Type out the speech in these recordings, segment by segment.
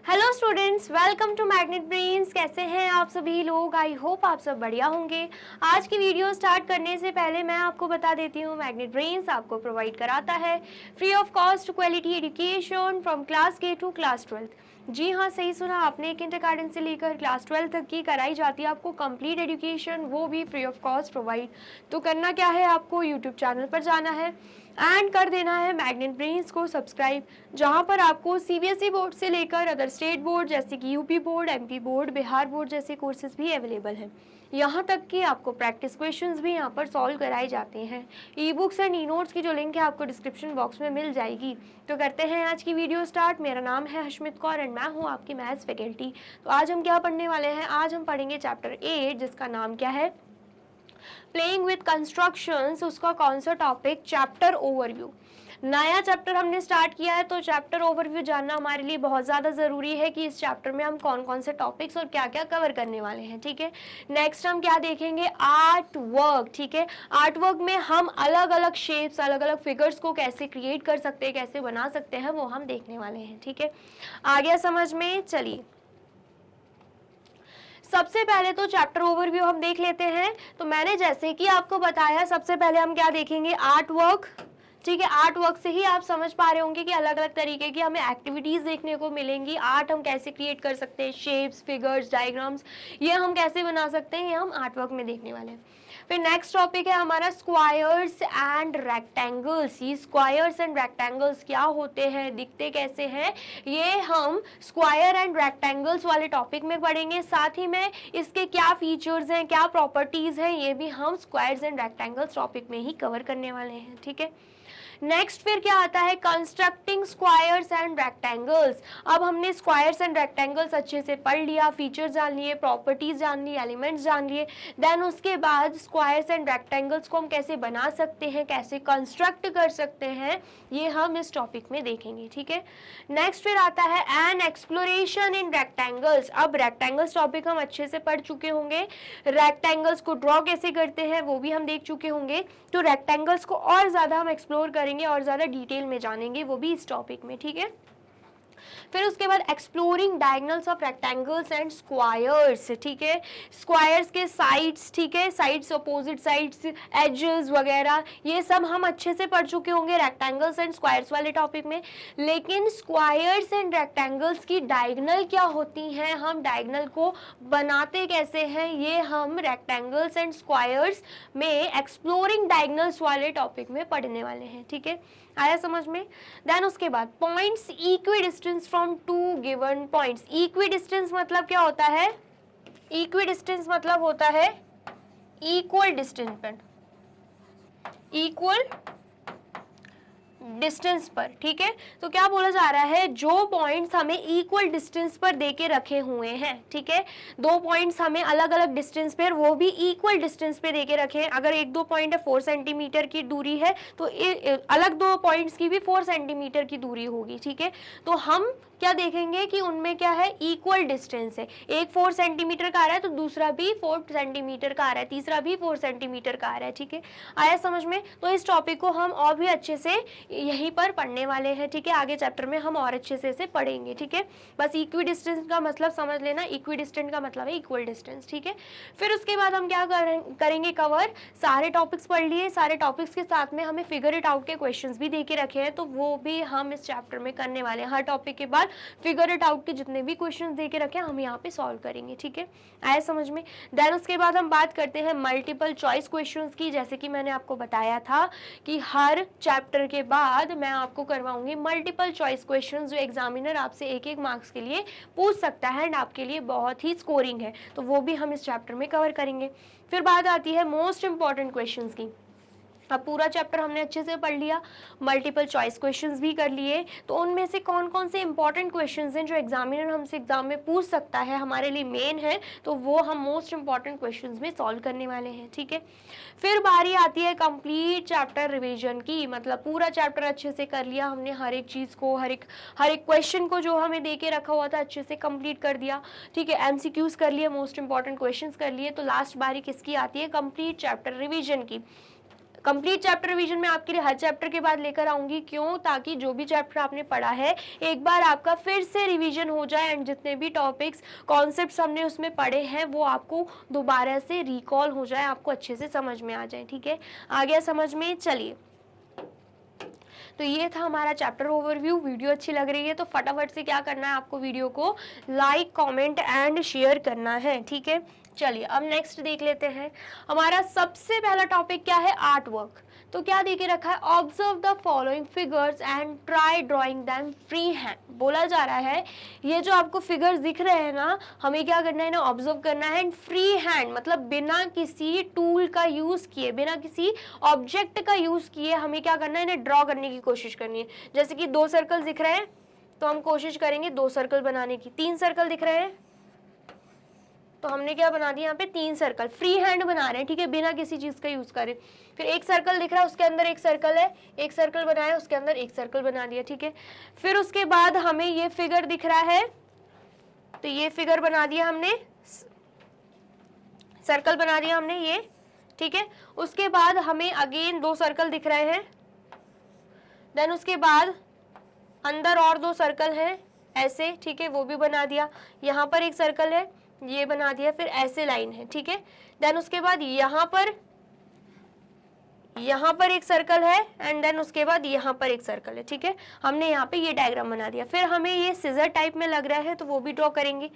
Hello students, welcome to Magnet Brains. कैसे हैं आप सभी लोग? आई होप आप सब बढ़िया होंगे। आज की वीडियो स्टार्ट करने से पहले मैं आपको बता देती हूँ, मैग्नेट ब्रेन्स आपको प्रोवाइड कराता है free of cost quality education from class के टू क्लास 12th। जी हाँ, सही सुना आपने, किंडरगार्टन से लेकर क्लास 12 तक की कराई जाती है आपको कंप्लीट एजुकेशन, वो भी फ्री ऑफ कॉस्ट प्रोवाइड। तो करना क्या है, आपको यूट्यूब चैनल पर जाना है एंड कर देना है मैग्नेट ब्रेन्स को सब्सक्राइब, जहां पर आपको सीबीएसई बोर्ड से लेकर अदर स्टेट बोर्ड जैसे कि UP board, MP board, Bihar board जैसे कोर्सेज भी अवेलेबल हैं। यहाँ तक कि आपको प्रैक्टिस क्वेश्चंस भी यहाँ पर सॉल्व कराए जाते हैं। E books and e notes की जो लिंक है आपको डिस्क्रिप्शन बॉक्स में मिल जाएगी। तो करते हैं आज की वीडियो स्टार्ट। मेरा नाम है हशमित कौर एंड मैं हूँ आपकी मैथ्स फैकल्टी। तो आज हम क्या पढ़ने वाले हैं? आज हम पढ़ेंगे चैप्टर 8, जिसका नाम क्या है? Playing with constructions. उसका कौन सा टॉपिक? Chapter overview. नया चैप्टर हमने स्टार्ट किया है, तो चैप्टर ओवरव्यू जानना हमारे लिए बहुत ज़्यादा ज़रूरी है कि इस चैप्टर में हम कौन कौन से टॉपिक्स और क्या क्या कवर करने वाले हैं। ठीक है, नेक्स्ट हम क्या देखेंगे? Art work. ठीक है, आर्ट वर्क में हम अलग अलग शेप्स, अलग अलग फिगर्स को कैसे क्रिएट कर सकते हैं, कैसे बना सकते हैं, वो हम देखने वाले हैं। ठीक है, आ गया समझ में? चलिए, सबसे पहले तो चैप्टर ओवरव्यू हम देख लेते हैं। तो मैंने जैसे कि आपको बताया, सबसे पहले हम क्या देखेंगे? Art work. ठीक है, आर्ट वर्क से ही आप समझ पा रहे होंगे कि अलग अलग तरीके की हमें एक्टिविटीज देखने को मिलेंगी। आर्ट हम कैसे क्रिएट कर सकते हैं, शेप्स, फिगर्स, डायग्राम्स, ये हम कैसे बना सकते हैं, ये हम आर्ट वर्क में देखने वाले हैं। फिर नेक्स्ट टॉपिक है हमारा स्क्वायर्स एंड रेक्टेंगल्स। ये स्क्वायर्स एंड रेक्टेंगल्स क्या होते हैं, दिखते कैसे हैं, ये हम स्क्वायर एंड रेक्टेंगल्स वाले टॉपिक में पढ़ेंगे। साथ ही में इसके क्या फीचर्स हैं, क्या प्रॉपर्टीज हैं, ये भी हम स्क्वायर्स एंड रेक्टेंगल्स टॉपिक में ही कवर करने वाले हैं। ठीक है, नेक्स्ट फिर क्या आता है? Constructing squares and rectangles. अब हमने स्क्वायर्स एंड रेक्टेंगल्स अच्छे से पढ़ लिया, फीचर्स जान लिए, प्रॉपर्टीज जान ली, एलिमेंट्स जान लिए। देन उसके बाद स्क्वायर्स एंड रेक्टेंगल्स को हम कैसे बना सकते हैं, कैसे कंस्ट्रक्ट कर सकते हैं, ये हम इस टॉपिक में देखेंगे। ठीक है, नेक्स्ट फिर आता है एन एक्सप्लोरेशन इन रेक्टेंगल्स। अब रेक्टेंगल्स टॉपिक हम अच्छे से पढ़ चुके होंगे, रेक्टेंगल्स को ड्रॉ कैसे करते हैं वो भी हम देख चुके होंगे। तो रेक्टेंगल्स को और ज़्यादा हम एक्सप्लोर करेंगे और ज़्यादा डिटेल में जानेंगे, वो भी इस टॉपिक में। ठीक है, फिर उसके बाद exploring diagonals of rectangles and squares. ठीक है, स्क्वायर्स के साइड्स, ठीक है, साइड्स, अपोजिट साइड्स, एजेस वगैरह, ये सब हम अच्छे से पढ़ चुके होंगे रेक्टेंगल्स एंड स्क्वायर्स वाले टॉपिक में। लेकिन स्क्वायर्स एंड रेक्टेंगल्स की डायगोनल क्या होती हैं, हम डायगोनल को बनाते कैसे हैं, ये हम रेक्टेंगल्स एंड स्क्वायर्स में एक्सप्लोरिंग डायगोनल्स वाले टॉपिक में पढ़ने वाले हैं। ठीक है, आया समझ में? देन उसके बाद points equidistance from two given points. Equidistance मतलब क्या होता है? इक्वी डिस्टेंस मतलब होता है इक्वल डिस्टेंस पर, इक्वल डिस्टेंस पर। ठीक है, तो क्या बोला जा रहा है? जो पॉइंट्स हमें इक्वल डिस्टेंस पर देके रखे हुए हैं, ठीक है, दो पॉइंट्स हमें अलग अलग डिस्टेंस पर, वो भी इक्वल डिस्टेंस पे देके रखे हैं। अगर एक दो पॉइंट है 4 सेंटीमीटर की दूरी है, तो अलग दो पॉइंट्स की भी 4 सेंटीमीटर की दूरी होगी। ठीक है, तो हम क्या देखेंगे कि उनमें क्या है? इक्वल डिस्टेंस है। एक 4 सेंटीमीटर का आ रहा है तो दूसरा भी 4 सेंटीमीटर का आ रहा है, तीसरा भी 4 सेंटीमीटर का आ रहा है। ठीक है, आया समझ में? तो इस टॉपिक को हम और भी अच्छे से यहीं पर पढ़ने वाले हैं। ठीक है, आगे चैप्टर में हम और अच्छे से इसे पढ़ेंगे। ठीक है, बस इक्वी डिस्टेंस का मतलब समझ लेना, इक्वी डिस्टेंस का मतलब है इक्वल डिस्टेंस। ठीक है, फिर उसके बाद हम क्या करेंगे? कवर सारे टॉपिक्स पढ़ लिए, सारे टॉपिक्स के साथ में हमें फिगर इट आउट के क्वेश्चंस भी दे के रखे हैं, तो वो भी हम इस चैप्टर में करने वाले हैं। हर टॉपिक के बाद फिगर इट आउट के जितने भी क्वेश्चंस दे के रखे हैं हम यहाँ पे सॉल्व करेंगे। ठीक है, आया समझ में? देन उसके बाद हम बात करते हैं मल्टीपल चॉइस क्वेश्चंस की। जैसे कि मैंने आपको बताया था कि हर चैप्टर के बाद मैं आपको करवाऊंगी मल्टीपल चॉइस क्वेश्चंस, जो एग्जामिनर आपसे एक एक मार्क्स के लिए पूछ सकता है एंड आपके लिए बहुत ही स्कोरिंग है, तो वो भी हम इस चैप्टर में कवर करेंगे। फिर बात आती है मोस्ट इंपॉर्टेंट क्वेश्चंस की। अब पूरा चैप्टर हमने अच्छे से पढ़ लिया, मल्टीपल चॉइस क्वेश्चंस भी कर लिए, तो उनमें से कौन कौन से इंपॉर्टेंट क्वेश्चंस हैं जो एग्जामिनर हमसे एग्जाम में पूछ सकता है, हमारे लिए मेन है, तो वो हम मोस्ट इंपॉर्टेंट क्वेश्चंस में सॉल्व करने वाले हैं। ठीक है, फिर बारी आती है कंप्लीट चैप्टर रिवीजन की। मतलब पूरा चैप्टर अच्छे से कर लिया हमने, हर एक चीज़ को, हर एक क्वेश्चन को जो हमें दे के रखा हुआ था अच्छे से कंप्लीट कर दिया। ठीक है, MCQs कर लिए, मोस्ट इंपॉर्टेंट क्वेश्चंस कर लिए, तो लास्ट बारी किसकी आती है? कंप्लीट चैप्टर रिवीजन की। कंप्लीट चैप्टर रिवीजन में आपके लिए हर चैप्टर के बाद लेकर आऊंगी, क्यों? ताकि जो भी चैप्टर आपने पढ़ा है एक बार आपका फिर से रिवीजन हो जाए एंड जितने भी टॉपिक्स कॉन्सेप्ट्स हमने उसमें पढ़े हैं वो आपको दोबारा से रिकॉल हो जाए, आपको अच्छे से समझ में आ जाए। ठीक है, आ गया समझ में? चलिए, तो ये था हमारा चैप्टर ओवरव्यू। वीडियो अच्छी लग रही है तो फटाफट से क्या करना है, आपको वीडियो को लाइक, कमेंट एंड शेयर करना है। ठीक है, चलिए अब नेक्स्ट देख लेते हैं। हमारा सबसे पहला टॉपिक क्या है? Art work. तो क्या दे के रखा है? Observe the following figures and try drawing them free hand. बोला जा रहा है ये जो आपको फिगर्स दिख रहे हैं ना, हमें क्या करना है ना, ऑब्जर्व करना है फ्री हैंड, मतलब बिना किसी टूल का यूज किए, बिना किसी ऑब्जेक्ट का यूज किए हमें क्या करना है, इन्हें ड्रॉ करने की कोशिश करनी है। जैसे कि 2 सर्कल दिख रहे हैं तो हम कोशिश करेंगे 2 सर्कल बनाने की। 3 सर्कल दिख रहे हैं तो हमने क्या बना दिया, यहाँ पे 3 सर्कल फ्री हैंड बना रहे हैं। ठीक है, बिना किसी चीज का यूज करें। फिर 1 सर्कल दिख रहा है, उसके अंदर 1 सर्कल है, 1 सर्कल बनाया, उसके अंदर 1 सर्कल बना दिया। ठीक है, फिर उसके बाद हमें ये फिगर दिख रहा है तो ये फिगर बना दिया हमने, सर्कल बना दिया हमने ये। ठीक है, उसके बाद हमें अगेन 2 सर्कल दिख रहे हैं, देन उसके बाद अंदर और 2 सर्कल हैं ऐसे। ठीक है, वो भी बना दिया। यहाँ पर 1 सर्कल है, ये बना दिया, फिर ऐसे लाइन है। ठीक है, देन उसके बाद यहाँ पर 1 सर्कल है एंड देन उसके बाद यहाँ पर 1 सर्कल है। ठीक है, हमने यहाँ पे ये डायग्राम बना दिया। फिर हमें ये सीजर टाइप में लग रहा है तो वो भी ड्रॉ करेंगे।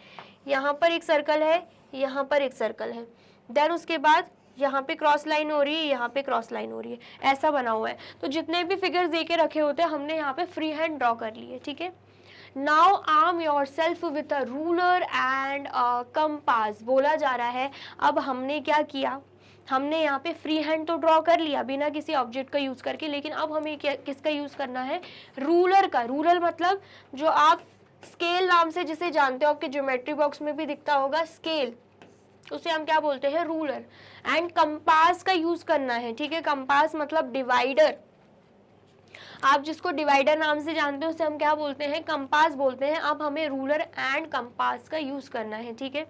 यहाँ पर 1 सर्कल है, यहाँ पर 1 सर्कल है, देन उसके बाद यहाँ पे क्रॉस लाइन हो रही है, यहाँ पे क्रॉस लाइन हो रही है, ऐसा बना हुआ है। तो जितने भी फिगर्स दे के रखे होते हैं हमने यहाँ पे फ्री हैंड ड्रॉ कर लिए। ठीक है, now arm your self with a ruler and compass. बोला जा रहा है अब हमने क्या किया, हमने यहाँ पे फ्री हैंड तो ड्रॉ कर लिया बिना किसी ऑब्जेक्ट का यूज करके, लेकिन अब हमें किसका यूज करना है? रूलर का। रूलर मतलब जो आप स्केल नाम से जिसे जानते हो, आपके ज्योमेट्री बॉक्स में भी दिखता होगा स्केल, उसे हम क्या बोलते हैं? रूलर। एंड कंपास का यूज करना है। ठीक है, कंपास मतलब डिवाइडर, आप जिसको डिवाइडर नाम से जानते हो उसे हम क्या बोलते हैं? कंपास बोलते हैं। अब हमें रूलर एंड कंपास का यूज करना है। ठीक है,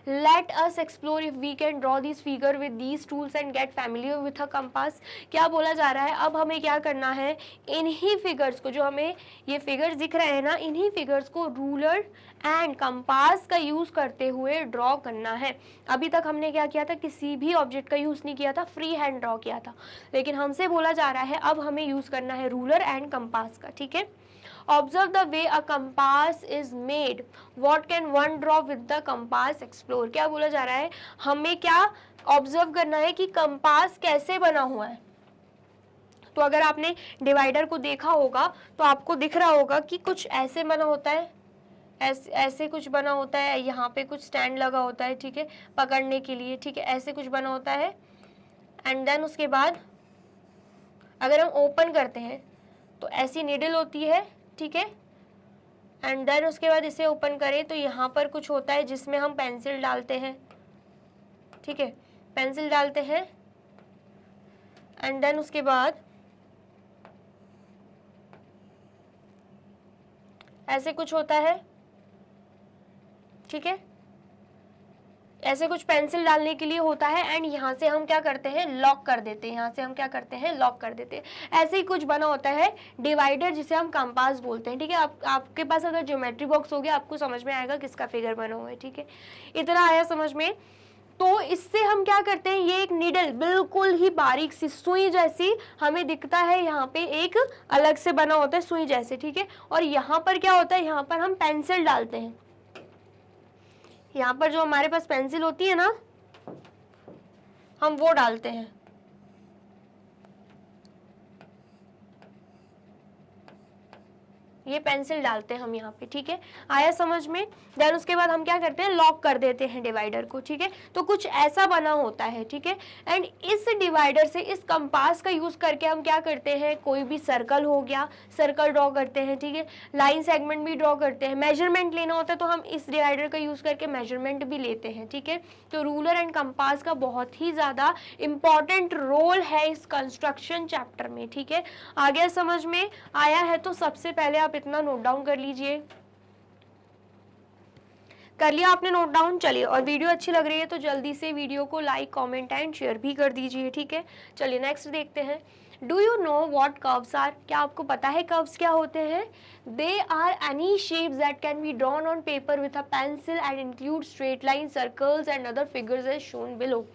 let us explore if we can draw this figure with these tools and get familiar with a compass. क्या बोला जा रहा है, अब हमें क्या करना है, इन्हीं फिगर्स को, जो हमें ये फिगर्स दिख रहे हैं ना, इन्हीं फिगर्स को रूलर एंड कंपास का यूज करते हुए ड्रॉ करना है। अभी तक हमने क्या किया था, किसी भी ऑब्जेक्ट का यूज नहीं किया था, फ्री हैंड ड्रॉ किया था, लेकिन हमसे बोला जा रहा है अब हमें यूज करना है रूलर एंड कंपास का। ठीक है, observe the way a compass is made, what can one draw with the compass explore. क्या बोला जा रहा है, हमें क्या ऑब्जर्व करना है कि कंपास कैसे बना हुआ है। तो अगर आपने डिवाइडर को देखा होगा तो आपको दिख रहा होगा कि कुछ ऐसे बना होता है, ऐसे कुछ बना होता है, यहाँ पे कुछ स्टैंड लगा होता है। ठीक है, पकड़ने के लिए। ठीक है, ऐसे कुछ बना होता है एंड देन उसके बाद अगर हम ओपन करते हैं तो ऐसी नीडल होती है। ठीक है, एंड देन उसके बाद इसे ओपन करें तो यहाँ पर कुछ होता है जिसमें हम पेंसिल डालते हैं। ठीक है, पेंसिल डालते हैं एंड देन उसके बाद ऐसे कुछ होता है। ठीक है, ऐसे कुछ पेंसिल डालने के लिए होता है एंड यहाँ से हम क्या करते हैं, लॉक कर देते हैं। यहाँ से हम क्या करते हैं, लॉक कर देते हैं। ऐसे ही कुछ बना होता है डिवाइडर, जिसे हम कंपास बोलते हैं। ठीक है, आपके पास अगर ज्योमेट्री बॉक्स हो गया आपको समझ में आएगा किसका फिगर बना हुआ है। ठीक है, इतना आया समझ में। तो इससे हम क्या करते हैं, ये एक नीडल बिल्कुल ही बारीक सी सुई जैसी हमें दिखता है, यहाँ पे एक अलग से बना होता है सुई जैसे। ठीक है, और यहाँ पर क्या होता है, यहाँ पर हम पेंसिल डालते हैं। यहाँ पर जो हमारे पास पेंसिल होती है ना, हम वो डालते हैं। ये पेंसिल डालते हैं हम यहाँ पे। ठीक है, आया समझ में। देन उसके बाद हम क्या करते हैं, लॉक कर देते हैं डिवाइडर को। ठीक है, तो कुछ ऐसा बना होता है। ठीक है, एंड इस डिवाइडर से, इस कंपास का यूज करके हम क्या करते हैं, कोई भी सर्कल हो गया, सर्कल ड्रॉ करते हैं। ठीक है, लाइन सेगमेंट भी ड्रॉ करते हैं। मेजरमेंट लेना होता है तो हम इस डिवाइडर का यूज करके मेजरमेंट भी लेते हैं। ठीक है, तो रूलर एंड कंपास का बहुत ही ज्यादा इंपॉर्टेंट रोल है इस कंस्ट्रक्शन चैप्टर में। ठीक है, आ गया समझ में। आया है तो सबसे पहले आप इतना नोट डाउन कर लीजिए, कर लिया आपने नोट डाउन? चलिए, और वीडियो अच्छी लग रही है तो जल्दी से वीडियो को लाइक, कमेंट एंड शेयर भी कर दीजिए, ठीक है। चलिए नेक्स्ट देखते हैं। Do you know what curves are? क्या आपको पता है कर्व्स क्या होते हैं? They are any shapes that can be drawn on paper with a pencil and include straight line, circles and other figures as shown below.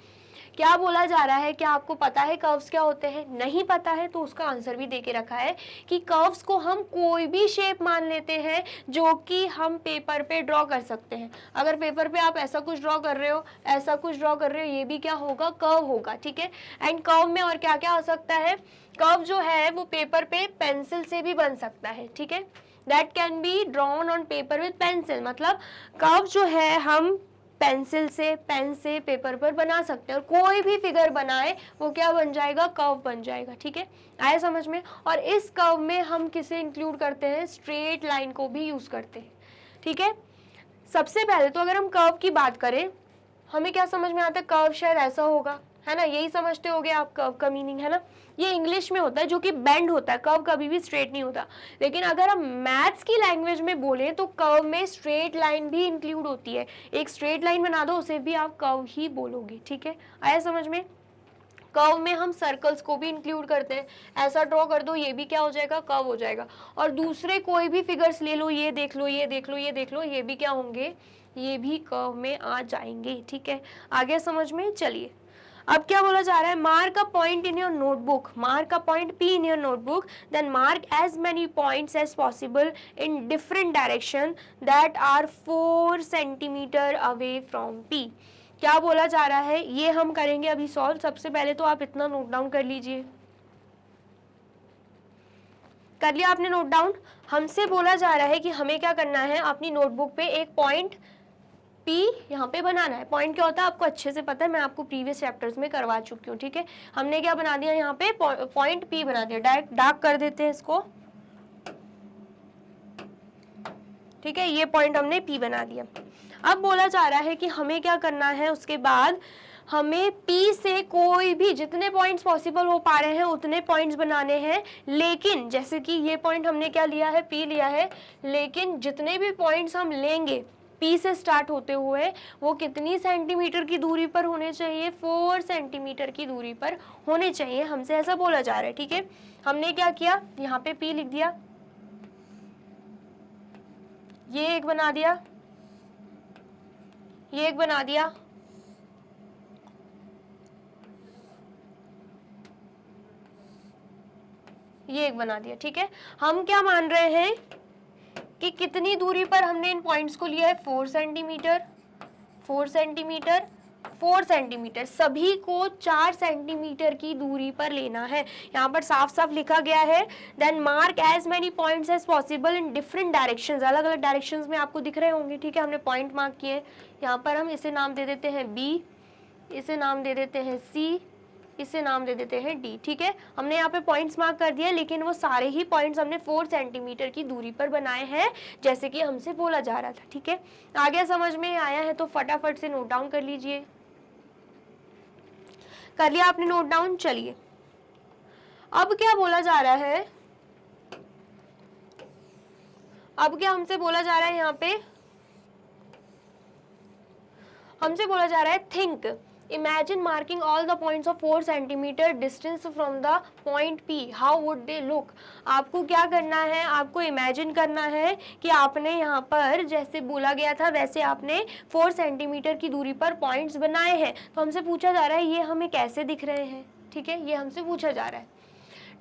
क्या बोला जा रहा है? क्या आपको पता है कर्व्स क्या होते हैं? नहीं पता है तो उसका आंसर भी देके रखा है कि कर्व्स को हम कोई भी शेप मान लेते हैं जो कि हम पेपर पे ड्रॉ कर सकते हैं। अगर पेपर पे आप ऐसा कुछ ड्रॉ कर रहे हो, ऐसा कुछ ड्रॉ कर रहे हो, ये भी क्या होगा? कर्व होगा, ठीक है। एंड कर्व में और क्या क्या हो सकता है? कर्व जो है वो पेपर पे पेंसिल से भी बन सकता है, ठीक है। That can be drawn on paper with pencil, मतलब कर्व जो है हम पेंसिल से, पेन से पेपर पर बना सकते हैं, और कोई भी फिगर बनाए वो क्या बन जाएगा? कर्व बन जाएगा, ठीक है। आया समझ में? और इस कर्व में हम किसे इंक्लूड करते हैं? स्ट्रेट लाइन को भी यूज करते हैं, ठीक है। सबसे पहले तो अगर हम कर्व की बात करें, हमें क्या समझ में आता है? कर्व शायद ऐसा होगा, है ना, यही समझते होगे आप कर्व का मीनिंग, है ना। ये इंग्लिश में होता है जो कि बेंड होता है, कर्व कभी भी स्ट्रेट नहीं होता। लेकिन अगर हम मैथ्स की लैंग्वेज में बोलें तो कर्व में स्ट्रेट लाइन भी इंक्लूड होती है। एक स्ट्रेट लाइन बना दो, उसे भी आप कर्व ही बोलोगे, ठीक है। आया समझ में? कर्व में हम सर्कल्स को भी इंक्लूड करते हैं, ऐसा ड्रॉ कर दो, ये भी क्या हो जाएगा? कर्व हो जाएगा। और दूसरे कोई भी फिगर्स ले लो, ये देख लो, ये देख लो, ये देख लो, ये भी क्या होंगे? ये भी कर्व में आ जाएंगे, ठीक है। आगे समझ में? चलिए, अब क्या बोला जा रहा है? Mark a point in your notebook, mark a point P in your notebook, then mark as many points as possible in different direction that are 4 centimetre away from P। क्या बोला जा रहा है? ये हम करेंगे अभी सॉल्व। सबसे पहले तो आप इतना नोट डाउन कर लीजिए। कर लिया आपने नोट डाउन? हमसे बोला जा रहा है कि हमें क्या करना है? अपनी नोटबुक पे एक पॉइंट P यहाँ पे बनाना है। पॉइंट क्या होता है आपको अच्छे से पता है, मैं आपको प्रीवियस चैप्टर्स में करवा चुकी हूँ, ठीक है। हमने क्या बना दिया यहाँ पे? पॉइंट P बना दिया। डायरेक्ट डार्क कर देते हैं इसको, ठीक है। ये पॉइंट हमने P बना दिया। अब बोला जा रहा है कि हमें क्या करना है? उसके बाद हमें P से कोई भी जितने पॉइंट्स पॉसिबल हो पा रहे हैं उतने पॉइंट्स बनाने हैं। लेकिन जैसे कि ये पॉइंट हमने क्या लिया है? P लिया है। लेकिन जितने भी पॉइंट्स हम लेंगे P से स्टार्ट होते हुए, वो कितनी सेंटीमीटर की दूरी पर होने चाहिए? 4 सेंटीमीटर की दूरी पर होने चाहिए, हमसे ऐसा बोला जा रहा है, ठीक है। हमने क्या किया? यहाँ पे P लिख दिया, ये एक बना दिया, ये एक बना दिया, ये एक बना दिया, ठीक है। हम क्या मान रहे हैं कि कितनी दूरी पर हमने इन पॉइंट्स को लिया है? 4 सेंटीमीटर, 4 सेंटीमीटर, 4 सेंटीमीटर, सभी को 4 सेंटीमीटर की दूरी पर लेना है। यहाँ पर साफ साफ लिखा गया है, then mark as many points as possible in different directions, अलग अलग डायरेक्शंस में आपको दिख रहे होंगे, ठीक है। हमने पॉइंट मार्क किए, यहाँ पर हम इसे नाम दे देते हैं B, इसे नाम दे देते हैं C, इसे नाम दे देते हैं D, ठीक है। हमने यहाँ पे पॉइंट्स मार्क कर दिया, लेकिन वो सारे ही पॉइंट्स हमने 4 सेंटीमीटर की दूरी पर बनाए हैं, जैसे कि हमसे बोला जा रहा था, ठीक है। आगे समझ में आया है तो फटाफट से नोट डाउन कर लीजिए। कर लिया आपने नोट डाउन? चलिए, अब क्या बोला जा रहा है? अब क्या हमसे बोला जा रहा है? यहाँ पे हमसे बोला जा रहा है think, imagine marking all the points of 4 centimeter distance from the point P, how would they look। आपको क्या करना है? आपको imagine करना है कि आपने यहाँ पर जैसे बोला गया था वैसे आपने 4 सेंटीमीटर की दूरी पर पॉइंट्स बनाए हैं। तो हमसे पूछा जा रहा है ये हमें कैसे दिख रहे हैं, ठीक है, ये हमसे पूछा जा रहा है।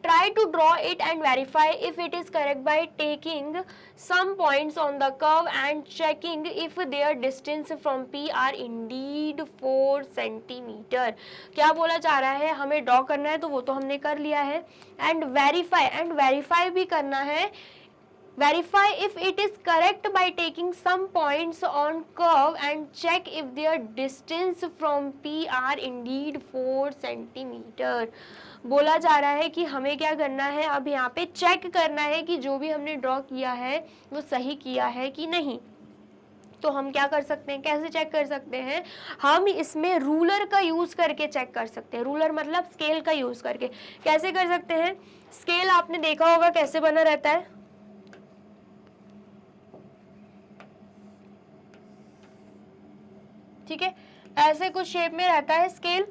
Try to draw it and verify if it is correct by taking some points on the curve and checking if their distance from P are indeed 4 centimeter। क्या बोला जा रहा है? हमें ड्रॉ करना है, तो वो तो हमने कर लिया है। एंड वेरीफाई भी करना है। Verify if it is correct by taking some points on curve and check if their distance from P are indeed 4 centimeter। बोला जा रहा है कि हमें क्या करना है? अब यहाँ पे चेक करना है कि जो भी हमने ड्रॉ किया है वो सही किया है कि नहीं। तो हम क्या कर सकते हैं? कैसे चेक कर सकते हैं? हम इसमें रूलर का यूज करके चेक कर सकते हैं। रूलर मतलब स्केल का यूज करके। कैसे कर सकते हैं? स्केल आपने देखा होगा कैसे बना रहता है, ठीक है, ऐसे कुछ शेप में रहता है स्केल।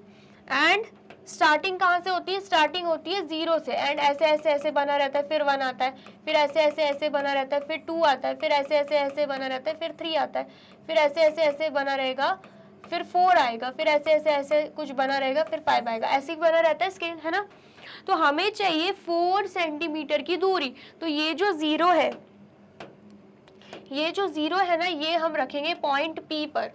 एंड स्टार्टिंग कहाँ से होती है, स्टार्टिंग होती है 0 से, एंड ऐसे ऐसे ऐसे बना रहता है, फिर 1 आता है, फिर ऐसे ऐसे ऐसे बना रहता है, फिर 2 आता है, फिर ऐसे ऐसे ऐसे बना रहता है, फिर 3 आता है, फिर ऐसे ऐसे ऐसे बना रहेगा, फिर 4 आएगा, फिर ऐसे ऐसे ऐसे कुछ बना रहेगा, फिर 5 आएगा, ऐसे ही बना रहता है स्केल, है ना। तो हमें चाहिए 4 सेंटीमीटर की दूरी। तो ये जो 0 है, ये जो 0 है ना, ये हम रखेंगे पॉइंट P पर,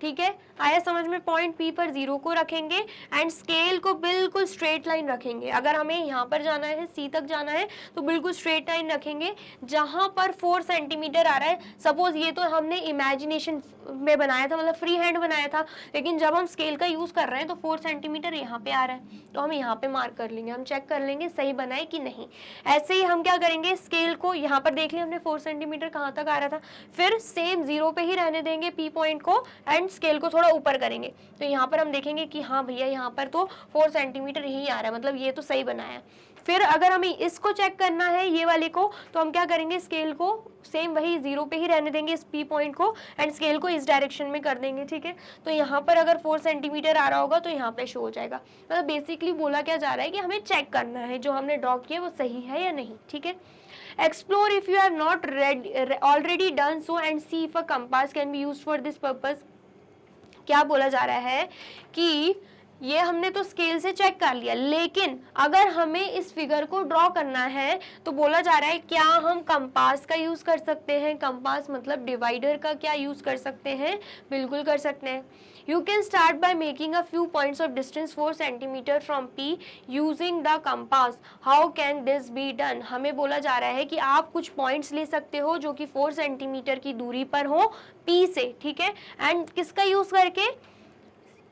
ठीक है। आया समझ में, पॉइंट P पर 0 को रखेंगे एंड स्केल को बिल्कुल स्ट्रेट लाइन रखेंगे। अगर हमें यहाँ पर जाना है, C तक जाना है, तो बिल्कुल स्ट्रेट लाइन रखेंगे। जहाँ पर 4 सेंटीमीटर आ रहा है, सपोज ये तो हमने इमेजिनेशन में बनाया था, मतलब फ्री हैंड बनाया था, लेकिन जब हम स्केल का यूज कर रहे हैं तो 4 सेंटीमीटर यहाँ पे आ रहा है, तो हम यहाँ पे मार्क कर लेंगे, हम चेक कर लेंगे सही बना है कि नहीं। ऐसे ही हम क्या करेंगे, स्केल को यहाँ पर देख लिया हमने 4 सेंटीमीटर कहाँ तक आ रहा था, फिर सेम 0 पे ही रहने देंगे P पॉइंट को एंड स्केल को थोड़ा ऊपर करेंगे। तो यहाँ पर हम देखेंगे कि हाँ भैया यहाँ पर तो 4 सेंटीमीटर यही आ रहा है, मतलब ये तो सही बनाया है। फिर अगर हमें इसको चेक करना है, ये वाले को, तो हम क्या करेंगे, स्केल को सेम वही 0 पे ही रहने देंगे इस P पॉइंट को, एंड स्केल को इस डायरेक्शन में कर देंगे, ठीक है। तो यहाँ पर अगर 4 सेंटीमीटर आ रहा होगा तो यहाँ पे शो हो जाएगा। मतलब बेसिकली बोला क्या जा रहा है कि हमें चेक करना है जो हमने ड्रॉ किया वो सही है या नहीं, ठीक है। Explore if you have not already done so and see if a compass can be used for this purpose. क्या बोला जा रहा है कि ये हमने तो स्केल से चेक कर लिया, लेकिन अगर हमें इस फिगर को ड्रॉ करना है तो बोला जा रहा है क्या हम कंपास का यूज कर सकते हैं। कंपास मतलब डिवाइडर का क्या यूज कर सकते हैं, बिल्कुल कर सकते हैं। You can start by making a few points of distance 4 centimeter from P using the compass. How can this be done? हमें बोला जा रहा है कि आप कुछ पॉइंट्स ले सकते हो जो कि 4 सेंटीमीटर की दूरी पर हो P से, ठीक है। एंड किसका यूज करके,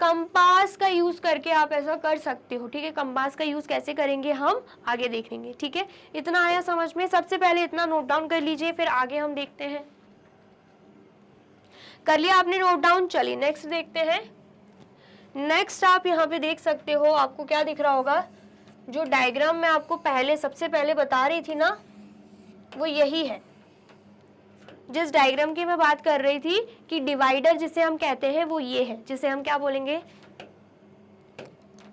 कंपास का यूज करके आप ऐसा कर सकते हो, ठीक है। कंपास का यूज कैसे करेंगे हम आगे देखेंगे, ठीक है। इतना आया समझ में, सबसे पहले इतना नोट डाउन कर लीजिए, फिर आगे हम देखते हैं। कर लिया आपने नोट डाउन, चलिए नेक्स्ट देखते हैं। नेक्स्ट आप यहाँ पे देख सकते हो, आपको क्या दिख रहा होगा, जो डायग्राम मैं आपको पहले सबसे पहले बता रही थी ना, वो यही है। जिस डायग्राम की मैं बात कर रही थी कि डिवाइडर जिसे हम कहते हैं वो ये है, जिसे हम क्या बोलेंगे,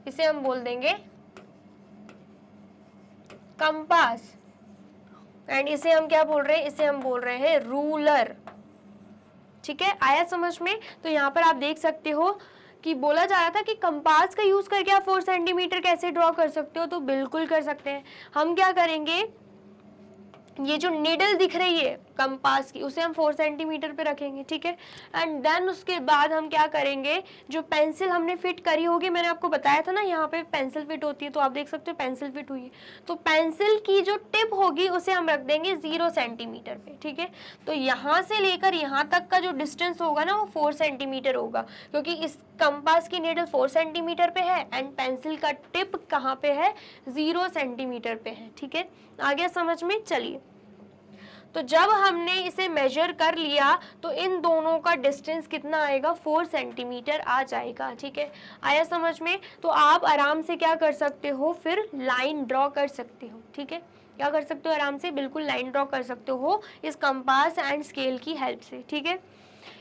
इसे हम बोल देंगे कंपास, एंड इसे हम क्या बोल रहे हैं, इसे हम बोल रहे हैं रूलर, ठीक है। आया समझ में। तो यहाँ पर आप देख सकते हो कि बोला जा रहा था कि कंपास का यूज करके आप 4 सेंटीमीटर कैसे ड्रॉ कर सकते हो, तो बिल्कुल कर सकते हैं। हम क्या करेंगे, ये जो निडल दिख रही है कंपास की, उसे हम 4 सेंटीमीटर पे रखेंगे, ठीक है। एंड देन उसके बाद हम क्या करेंगे, जो पेंसिल हमने फिट करी होगी, मैंने आपको बताया था ना यहाँ पे पेंसिल फिट होती है, तो आप देख सकते हो पेंसिल फिट हुई है, तो पेंसिल की जो टिप होगी उसे हम रख देंगे 0 सेंटीमीटर पे, ठीक है। तो यहाँ से लेकर यहाँ तक का जो डिस्टेंस होगा ना, वो 4 सेंटीमीटर होगा, क्योंकि इस कंपास की नीडल 4 सेंटीमीटर पे है एंड पेंसिल का टिप कहाँ पे है, 0 सेंटीमीटर पे है, ठीक है। आ गया समझ में। चलिए, तो जब हमने इसे मेजर कर लिया तो इन दोनों का डिस्टेंस कितना आएगा, 4 सेंटीमीटर आ जाएगा, ठीक है। आया समझ में। तो आप आराम से क्या कर सकते हो, फिर लाइन ड्रॉ कर सकते हो, ठीक है। क्या कर सकते हो, आराम से बिल्कुल लाइन ड्रॉ कर सकते हो इस कंपास एंड स्केल की हेल्प से, ठीक है।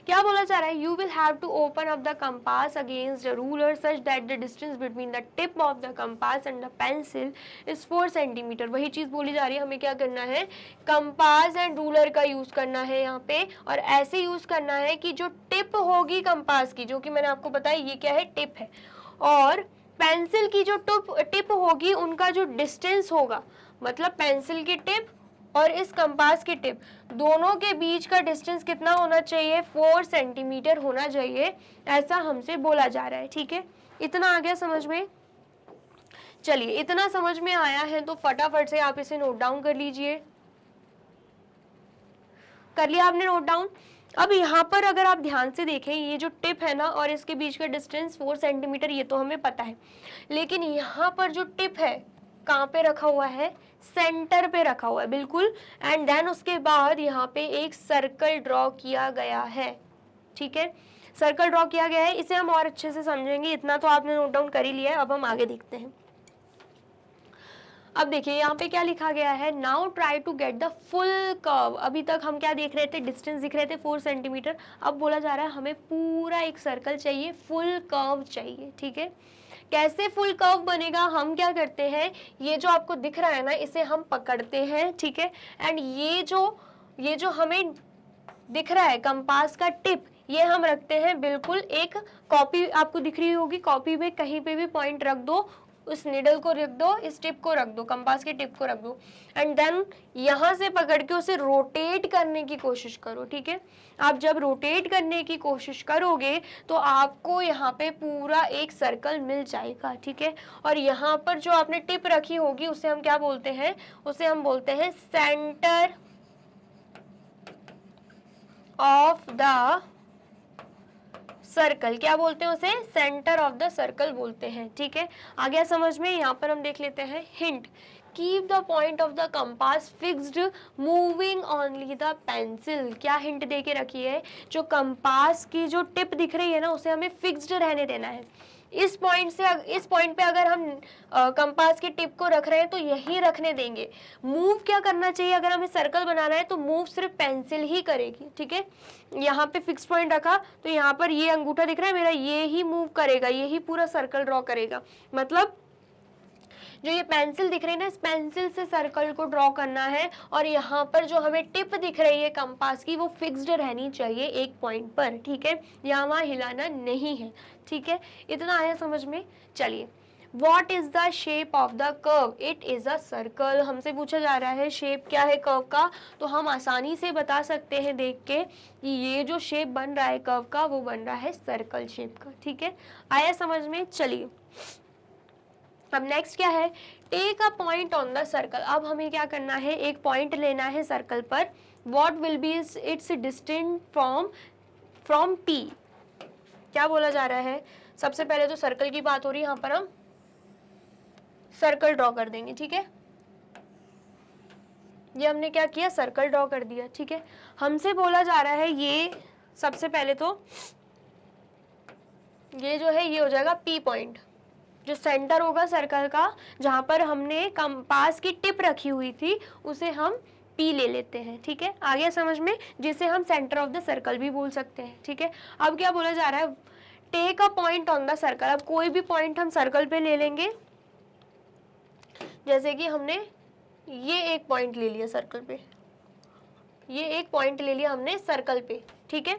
क्या बोला जा रहा है, you will have to open up the compass against the ruler such that the distance between the tip of the compass and the pencil is 4 centimetre. वही चीज बोली जा रही है, हमें क्या करना है, कंपास एंड रूलर का यूज करना है यहाँ पे, और ऐसे यूज करना है कि जो टिप होगी कंपास की, जो कि मैंने आपको बताया ये क्या है, टिप है, और पेंसिल की जो टिप होगी उनका जो डिस्टेंस होगा, मतलब पेंसिल की टिप और इस कंपास की टिप दोनों के बीच का डिस्टेंस कितना होना चाहिए, 4 सेंटीमीटर होना चाहिए, ऐसा हमसे बोला जा रहा है, ठीक है। इतना आ गया समझ में। चलिए, इतना समझ में आया है तो फटाफट से आप इसे नोट डाउन कर लीजिए। कर लिया आपने नोट डाउन। अब यहाँ पर अगर आप ध्यान से देखें, ये जो टिप है ना और इसके बीच का डिस्टेंस 4 सेंटीमीटर, ये तो हमें पता है, लेकिन यहाँ पर जो टिप है कहाँ पे रखा हुआ है, सेंटर पे रखा हुआ है, बिल्कुल। एंड देन उसके बाद यहाँ पे एक सर्कल ड्रॉ किया गया है, ठीक है। सर्कल ड्रॉ किया गया है, इसे हम और अच्छे से समझेंगे। इतना तो आपने नोट डाउन कर ही लिया है, अब हम आगे देखते हैं। अब देखिए यहाँ पे क्या लिखा गया है, now try to get the full curve. अभी तक हम क्या देख रहे थे, डिस्टेंस दिख रहे थे 4 सेंटीमीटर। अब बोला जा रहा है हमें पूरा एक सर्कल चाहिए, फुल कर्व चाहिए, ठीक है। कैसे फुल कर्व बनेगा, हम क्या करते हैं, ये जो आपको दिख रहा है ना, इसे हम पकड़ते हैं, ठीक है। एंड ये जो हमें दिख रहा है कंपास का टिप, ये हम रखते हैं बिल्कुल एक कॉपी, आपको दिख रही होगी कॉपी में, कहीं पे भी पॉइंट रख दो, उस निडल को रख दो, इस टिप को रख दो, कंपास के टिप को रख दो, एंड देन यहाँ से पकड़ के उसे रोटेट करने की कोशिश करो, ठीक है। आप जब रोटेट करने की कोशिश करोगे तो आपको यहाँ पे पूरा एक सर्कल मिल जाएगा, ठीक है। और यहाँ पर जो आपने टिप रखी होगी उसे हम क्या बोलते हैं, उसे हम बोलते हैं सेंटर ऑफ द सर्कल। क्या बोलते हैं उसे, सेंटर ऑफ द सर्कल बोलते हैं, ठीक है। आ गया समझ में। यहाँ पर हम देख लेते हैं hint, keep the point of the compass fixed moving only the pencil. क्या हिंट दे के रखी है, जो कंपास की जो टिप दिख रही है ना, उसे हमें फिक्स्ड रहने देना है। इस पॉइंट पे अगर हम कंपास की टिप को रख रहे हैं तो यही रखने देंगे। मूव क्या करना चाहिए, अगर हमें सर्कल बनाना है तो मूव सिर्फ पेंसिल ही करेगी, ठीक है। यहाँ पे फिक्स पॉइंट रखा तो यहाँ पर ये अंगूठा दिख रहा है मेरा, ये ही मूव करेगा, ये ही पूरा सर्कल ड्रॉ करेगा। मतलब जो ये पेंसिल दिख रही है ना, इस पेंसिल से सर्कल को ड्रॉ करना है। और यहाँ पर जो हमें टिप दिख रही है कंपास की, वो फिक्स्ड रहनी चाहिए एक पॉइंट पर, ठीक है। यहाँ वहाँ हिलाना नहीं है, ठीक है। इतना आया समझ में। चलिए, What is the shape of the curve? It is a circle। हमसे पूछा जा रहा है शेप क्या है कर्व का, तो हम आसानी से बता सकते हैं देख के कि ये जो शेप बन रहा है कर्व का, वो बन रहा है सर्कल शेप का, ठीक है। आया समझ में। चलिए, अब नेक्स्ट क्या है, take a point on the circle. अब हमें क्या करना है, एक पॉइंट लेना है सर्कल पर। What will be its distance from P. क्या बोला जा रहा है, सबसे पहले तो सर्कल की बात हो रही है, यहाँ पर हम सर्कल ड्रॉ कर देंगे, ठीक है। ये हमने क्या किया, सर्कल ड्रॉ कर दिया, ठीक है। हमसे बोला जा रहा है ये सबसे पहले तो ये जो है ये हो जाएगा पी पॉइंट, जो सेंटर होगा सर्कल का, जहां पर हमने कंपास की टिप रखी हुई थी उसे हम पी ले लेते हैं, ठीक है। आ गया समझ में, जिसे हम सेंटर ऑफ द सर्कल भी बोल सकते हैं, ठीक है। अब क्या बोला जा रहा है, take a point on the circle. अब कोई भी पॉइंट हम सर्कल पे ले लेंगे, जैसे कि हमने ये एक पॉइंट ले लिया सर्कल पे, ये एक पॉइंट ले लिया हमने सर्कल पे, ठीक है।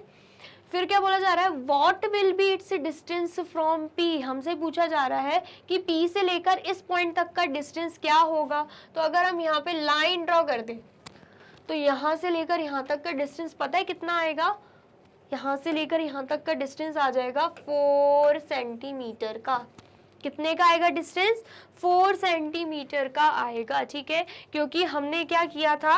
फिर क्या बोला जा रहा है, what will be its distance from P. हमसे पूछा जा रहा है कि पी से लेकर इस पॉइंट तक का डिस्टेंस क्या होगा। तो अगर हम यहाँ पे लाइन ड्रॉ कर दें तो यहाँ से लेकर यहाँ तक का डिस्टेंस पता है कितना आएगा, यहाँ से लेकर यहाँ तक का डिस्टेंस आ जाएगा 4 सेंटीमीटर का। कितने का आएगा डिस्टेंस, 4 सेंटीमीटर का आएगा, ठीक है। क्योंकि हमने क्या किया था,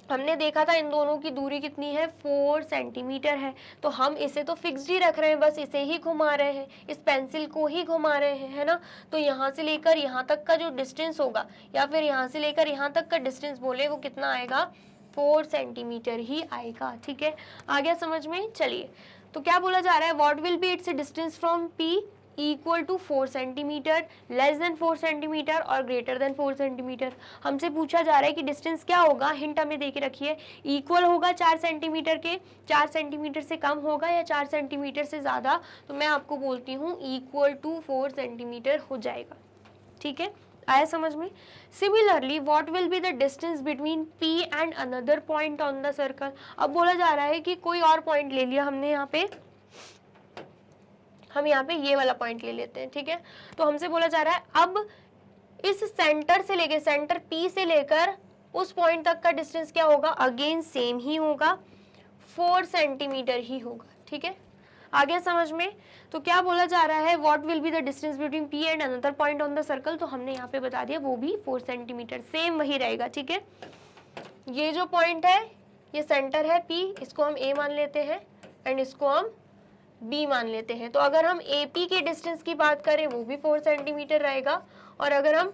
हमने देखा था इन दोनों की दूरी कितनी है, 4 सेंटीमीटर है। तो हम इसे तो फिक्स्ड ही रख रहे हैं, बस इसे ही घुमा रहे हैं, इस पेंसिल को ही घुमा रहे हैं, है ना। तो यहाँ से लेकर यहाँ तक का जो डिस्टेंस होगा, या फिर यहाँ से लेकर यहाँ तक का डिस्टेंस बोले, वो कितना आएगा, 4 सेंटीमीटर ही आएगा, ठीक है। आ गया समझ में। चलिए, तो क्या बोला जा रहा है, what will be its distance from P equal to 4 centimetre, less than 4 centimetre और ग्रेटर देन 4 सेंटीमीटर। हमसे पूछा जा रहा है कि डिस्टेंस क्या होगा, हिंट हमें दे के रखिए, इक्वल होगा 4 सेंटीमीटर के, 4 सेंटीमीटर से कम होगा या 4 सेंटीमीटर से ज़्यादा, तो मैं आपको बोलती हूँ इक्वल टू 4 सेंटीमीटर हो जाएगा, ठीक है। आया समझ में। Similarly what will be the distance between P and another point on the circle. अब बोला जा रहा है कि कोई और पॉइंट ले लिया हमने, यहाँ पे हम यहाँ पे ये वाला पॉइंट ले लेते हैं, ठीक है। तो हमसे बोला जा रहा है अब इस सेंटर से लेकर, सेंटर पी से लेकर उस पॉइंट तक का डिस्टेंस क्या होगा, अगेन सेम ही होगा, 4 सेंटीमीटर ही होगा, ठीक है। आगे समझ में। तो क्या बोला जा रहा है, what will be the distance between P and another point on the circle. तो हमने यहाँ पे बता दिया, वो भी 4 सेंटीमीटर, सेम वही रहेगा, ठीक है। ये जो पॉइंट है, ये सेंटर है पी, इसको हम ए मान लेते हैं एंड इसको हम बी मान लेते हैं। तो अगर हम ए पी के डिस्टेंस की बात करें, वो भी 4 सेंटीमीटर रहेगा, और अगर हम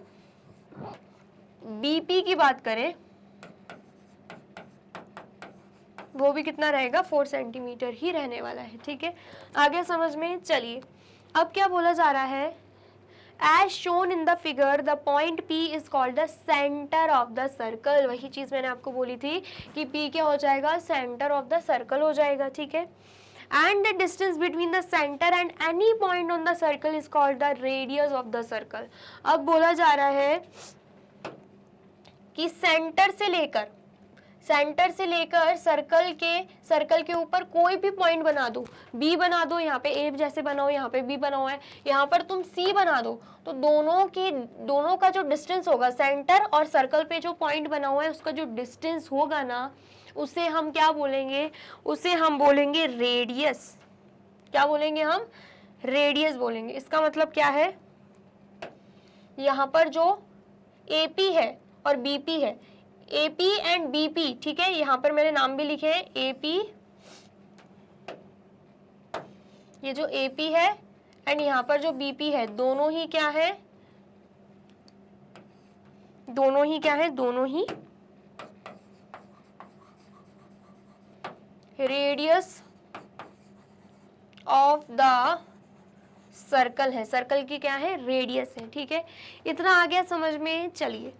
बी पी की बात करें, वो भी कितना रहेगा, 4 सेंटीमीटर ही रहने वाला है, ठीक है। आगे समझ में। चलिए, अब क्या बोला जा रहा है, as shown in the figure the point P is called the centre of the circle. वही चीज मैंने आपको बोली थी कि P क्या हो जाएगा, सेंटर ऑफ द सर्कल हो जाएगा, ठीक है। And the distance between the centre and any point on the circle is called the radius of the circle. अब बोला जा रहा है कि सेंटर से लेकर सर्कल के ऊपर कोई भी पॉइंट बना दो, बी बना दो, यहाँ पे ए जैसे बनाओ, यहाँ पे बी बना हुआ है, यहाँ पर तुम सी बना दो, तो दोनों का जो डिस्टेंस होगा, सेंटर और सर्कल पे जो पॉइंट बना हुआ है उसका जो डिस्टेंस होगा ना, उसे हम क्या बोलेंगे, उसे हम बोलेंगे रेडियस। क्या बोलेंगे हम, रेडियस बोलेंगे। इसका मतलब क्या है, यहाँ पर जो AP है और BP है, AP एंड BP, ठीक है, यहाँ पर मैंने नाम भी लिखे हैं AP, ये जो AP है एंड यहाँ पर जो BP है, दोनों ही क्या है, दोनों ही रेडियस ऑफ द सर्कल है। सर्कल की क्या है, रेडियस है, ठीक है। इतना आ गया समझ में। चलिए,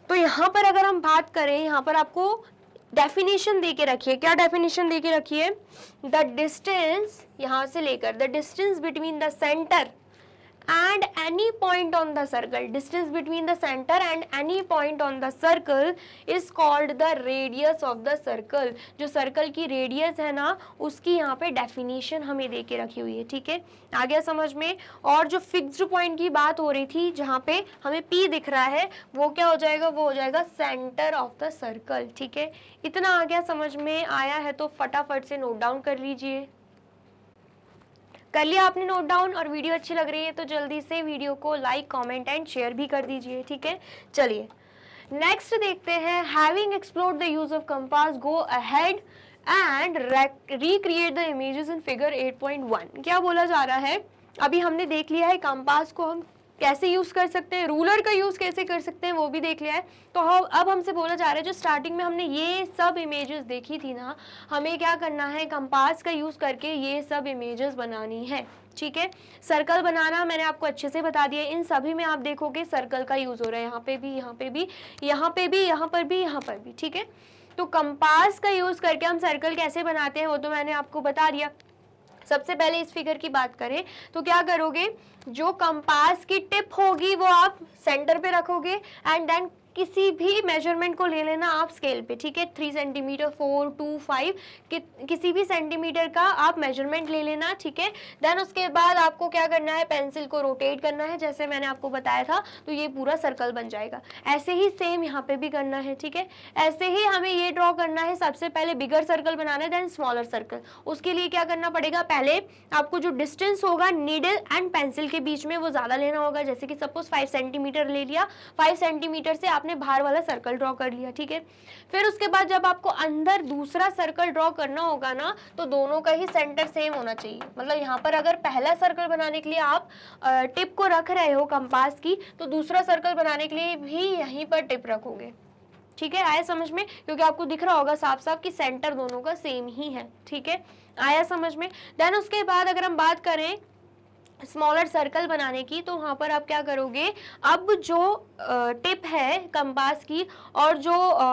तो यहाँ पर अगर हम बात करें, यहाँ पर आपको डेफिनेशन दे के रखिए। क्या डेफिनेशन दे के रखिए, द डिस्टेंस, यहाँ से लेकर the distance between the centre and any point on the circle, distance between the center and any point on the circle is called the radius of the circle। जो circle की radius है ना, उसकी यहाँ पे डेफिनेशन हमें दे के रखी हुई है, ठीक है। आ गया समझ में। और जो फिक्स्ड पॉइंट की बात हो रही थी, जहाँ पे हमें P दिख रहा है, वो क्या हो जाएगा, वो हो जाएगा सेंटर ऑफ द सर्कल, ठीक है। इतना आ गया समझ में। आया है तो फटाफट से नोट डाउन कर लीजिए। कर लिया आपने नोट डाउन, और वीडियो अच्छी लग रही है तो जल्दी से वीडियो को लाइक, कमेंट एंड शेयर भी कर दीजिए, ठीक है। चलिए नेक्स्ट देखते हैं। Having explored the use of compass, go ahead and recreate the images in figure 8.1। क्या बोला जा रहा है, अभी हमने देख लिया है कंपास को हम कैसे यूज कर सकते हैं, रूलर का यूज कैसे कर सकते हैं वो भी देख लिया है। तो अब हमसे बोला जा रहा है, जो स्टार्टिंग में हमने ये सब इमेजेस देखी थी ना, हमें क्या करना है, कंपास का यूज करके ये सब इमेजेस बनानी है, ठीक है। सर्कल बनाना मैंने आपको अच्छे से बता दिया। इन सभी में आप देखोगे सर्कल का यूज हो रहा है, यहाँ पे भी, यहाँ पे भी, यहाँ पे भी, यहाँ पर भी, यहाँ पर भी, ठीक है। तो कंपास का यूज करके हम सर्कल कैसे बनाते हैं वो तो मैंने आपको बता दिया। सबसे पहले इस फिगर की बात करें तो क्या करोगे, जो कंपास की टिप होगी वो आप सेंटर पे रखोगे एंड देन किसी भी मेजरमेंट को ले लेना आप स्केल पे, ठीक है। 3 सेंटीमीटर, 4, 2, 5, किसी भी सेंटीमीटर का आप मेजरमेंट ले लेना, ठीक है। देन उसके बाद आपको क्या करना है, पेंसिल को रोटेट करना है, जैसे मैंने आपको बताया था, तो ये पूरा सर्कल बन जाएगा। ऐसे ही सेम यहाँ पे भी करना है, ठीक है। ऐसे ही हमें ये ड्रॉ करना है, सबसे पहले बिगर सर्कल बनाना है, देन स्मॉलर सर्कल। उसके लिए क्या करना पड़ेगा, पहले आपको जो डिस्टेंस होगा नीडल एंड पेंसिल के बीच में वो ज़्यादा लेना होगा। जैसे कि सपोज 5 सेंटीमीटर ले लिया, 5 सेंटीमीटर से आपने बाहर वाला सर्कल ड्रॉ कर लिया, ठीक है। फिर उसके बाद जब आपको अंदर दूसरा सर्कल ड्रॉ करना होगा ना, तो दोनों का ही सेंटर सेम होना चाहिए। मतलब यहाँ पर अगर पहला सर्कल बनाने के लिए आप टिप को रख रहे हो कंपास की, तो दूसरा सर्कल बनाने के लिए भी यहीं पर टिप रखोगे, ठीक है। आया समझ में, क्योंकि आपको दिख रहा होगा साफ साफ कि सेंटर दोनों का सेम ही है, ठीक है। आया समझ में। देन उसके बाद अगर हम बात करें स्मॉलर सर्कल बनाने की, तो वहाँ पर आप क्या करोगे, अब जो टिप है कंपास की और जो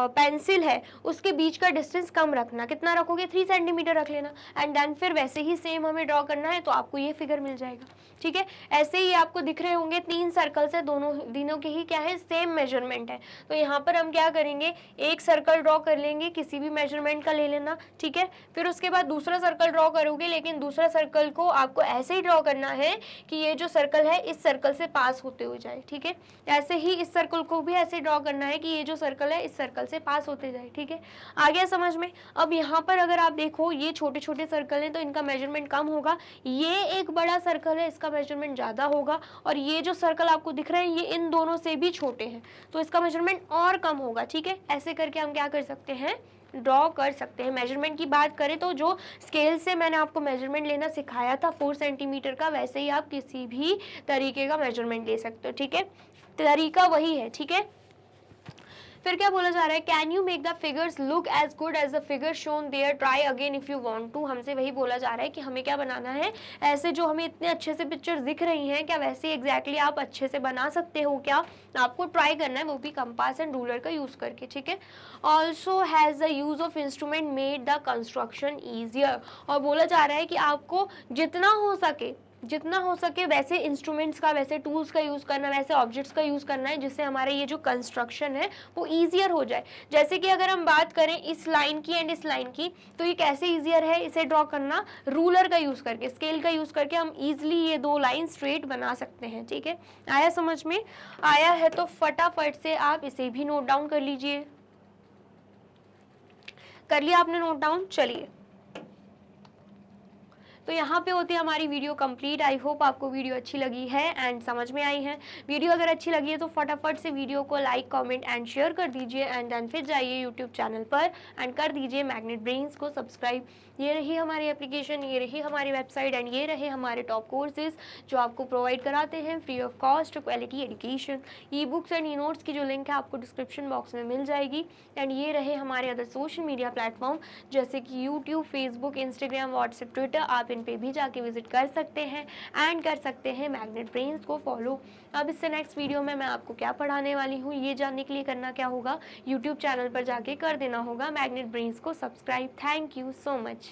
पेंसिल है उसके बीच का डिस्टेंस कम रखना। कितना रखोगे, 3 सेंटीमीटर रख लेना एंड देन फिर वैसे ही सेम हमें ड्रॉ करना है, तो आपको ये फिगर मिल जाएगा, ठीक है। ऐसे ही आपको दिख रहे होंगे 3 सर्कल्स है, दोनों के ही क्या है, सेम मेजरमेंट है। तो यहाँ पर हम क्या करेंगे, एक सर्कल ड्रॉ कर लेंगे, किसी भी मेजरमेंट का ले लेना, ठीक है। फिर उसके बाद दूसरा सर्कल ड्रॉ करोगे, लेकिन दूसरा सर्कल को आपको ऐसे ही ड्रॉ करना है कि ये जो सर्कल है इस सर्कल से पास होते हुए जाए, ठीक है। ऐसे ही इस सर्कल को भी ऐसे ड्रॉ करना है कि ये जो सर्कल है इस सर्कल से पास होते जाए, ठीक है। आ गया समझ में। अब यहाँ पर अगर आप देखो, ये छोटे छोटे सर्कल हैं तो इनका मेजरमेंट कम होगा, ये एक बड़ा सर्कल है इसका मेजरमेंट ज़्यादा होगा, और ये जो सर्कल आपको दिख रहे हैं ये इन दोनों से भी छोटे हैं तो इसका मेजरमेंट और कम होगा, ठीक है। ऐसे करके हम क्या कर सकते हैं, ड्रॉ कर सकते हैं। मेजरमेंट की बात करें तो जो स्केल से मैंने आपको मेजरमेंट लेना सिखाया था 4 सेंटीमीटर का, वैसे ही आप किसी भी तरीके का मेजरमेंट ले सकते हो, ठीक है। तरीका वही है, ठीक है। फिर क्या बोला जा रहा है, can you make the figures look as good as the figure shown there, try again if you want to. हमसे वही बोला जा रहा है कि हमें क्या बनाना है, ऐसे जो हमें इतने अच्छे से पिक्चर दिख रही हैं, क्या वैसे एग्जैक्टली आप अच्छे से बना सकते हो क्या, आपको ट्राई करना है, वो भी कंपास एंड रूलर का यूज करके, ठीक है। Also has the use of instrument made the construction easier, और बोला जा रहा है कि आपको जितना हो सके वैसे इंस्ट्रूमेंट्स का, वैसे टूल्स का यूज़ करना, वैसे ऑब्जेक्ट्स का यूज़ करना है, जिससे हमारा ये जो कंस्ट्रक्शन है वो ईजियर हो जाए। जैसे कि अगर हम बात करें इस लाइन की एंड इस लाइन की, तो ये कैसे ईजियर है इसे ड्रॉ करना, रूलर का यूज़ करके, स्केल का यूज़ करके हम ईजिली ये दो लाइन स्ट्रेट बना सकते हैं, ठीक है। आया समझ में? आया है तो फटाफट से आप इसे भी नोट डाउन कर लीजिए। कर लिया आपने नोट डाउन? चलिए, तो यहाँ पे होती है हमारी वीडियो कंप्लीट। आई होप आपको वीडियो अच्छी लगी है एंड समझ में आई है। वीडियो अगर अच्छी लगी है तो फटाफट से वीडियो को लाइक, कमेंट एंड शेयर कर दीजिए एंड देन फिर जाइए यूट्यूब चैनल पर एंड कर दीजिए मैग्नेट ब्रेन्स को सब्सक्राइब। ये रही हमारी एप्लीकेशन, ये रही हमारी वेबसाइट एंड ये रहे हमारे टॉप कोर्सेज जो आपको प्रोवाइड कराते हैं free of cost quality education. E books and e notes की जो लिंक है आपको डिस्क्रिप्शन बॉक्स में मिल जाएगी। एंड ये रहे हमारे अदर सोशल मीडिया प्लेटफॉर्म जैसे कि YouTube, Facebook, Instagram, WhatsApp, Twitter, आप इन पे भी जाके विजिट कर सकते हैं एंड कर सकते हैं मैग्नेट ब्रेन्स को फॉलो। अब इससे नेक्स्ट वीडियो में मैं आपको क्या पढ़ाने वाली हूँ ये जानने के लिए करना क्या होगा, यूट्यूब चैनल पर जाके कर देना होगा मैग्नेट ब्रेन्स को subscribe. Thank you so much.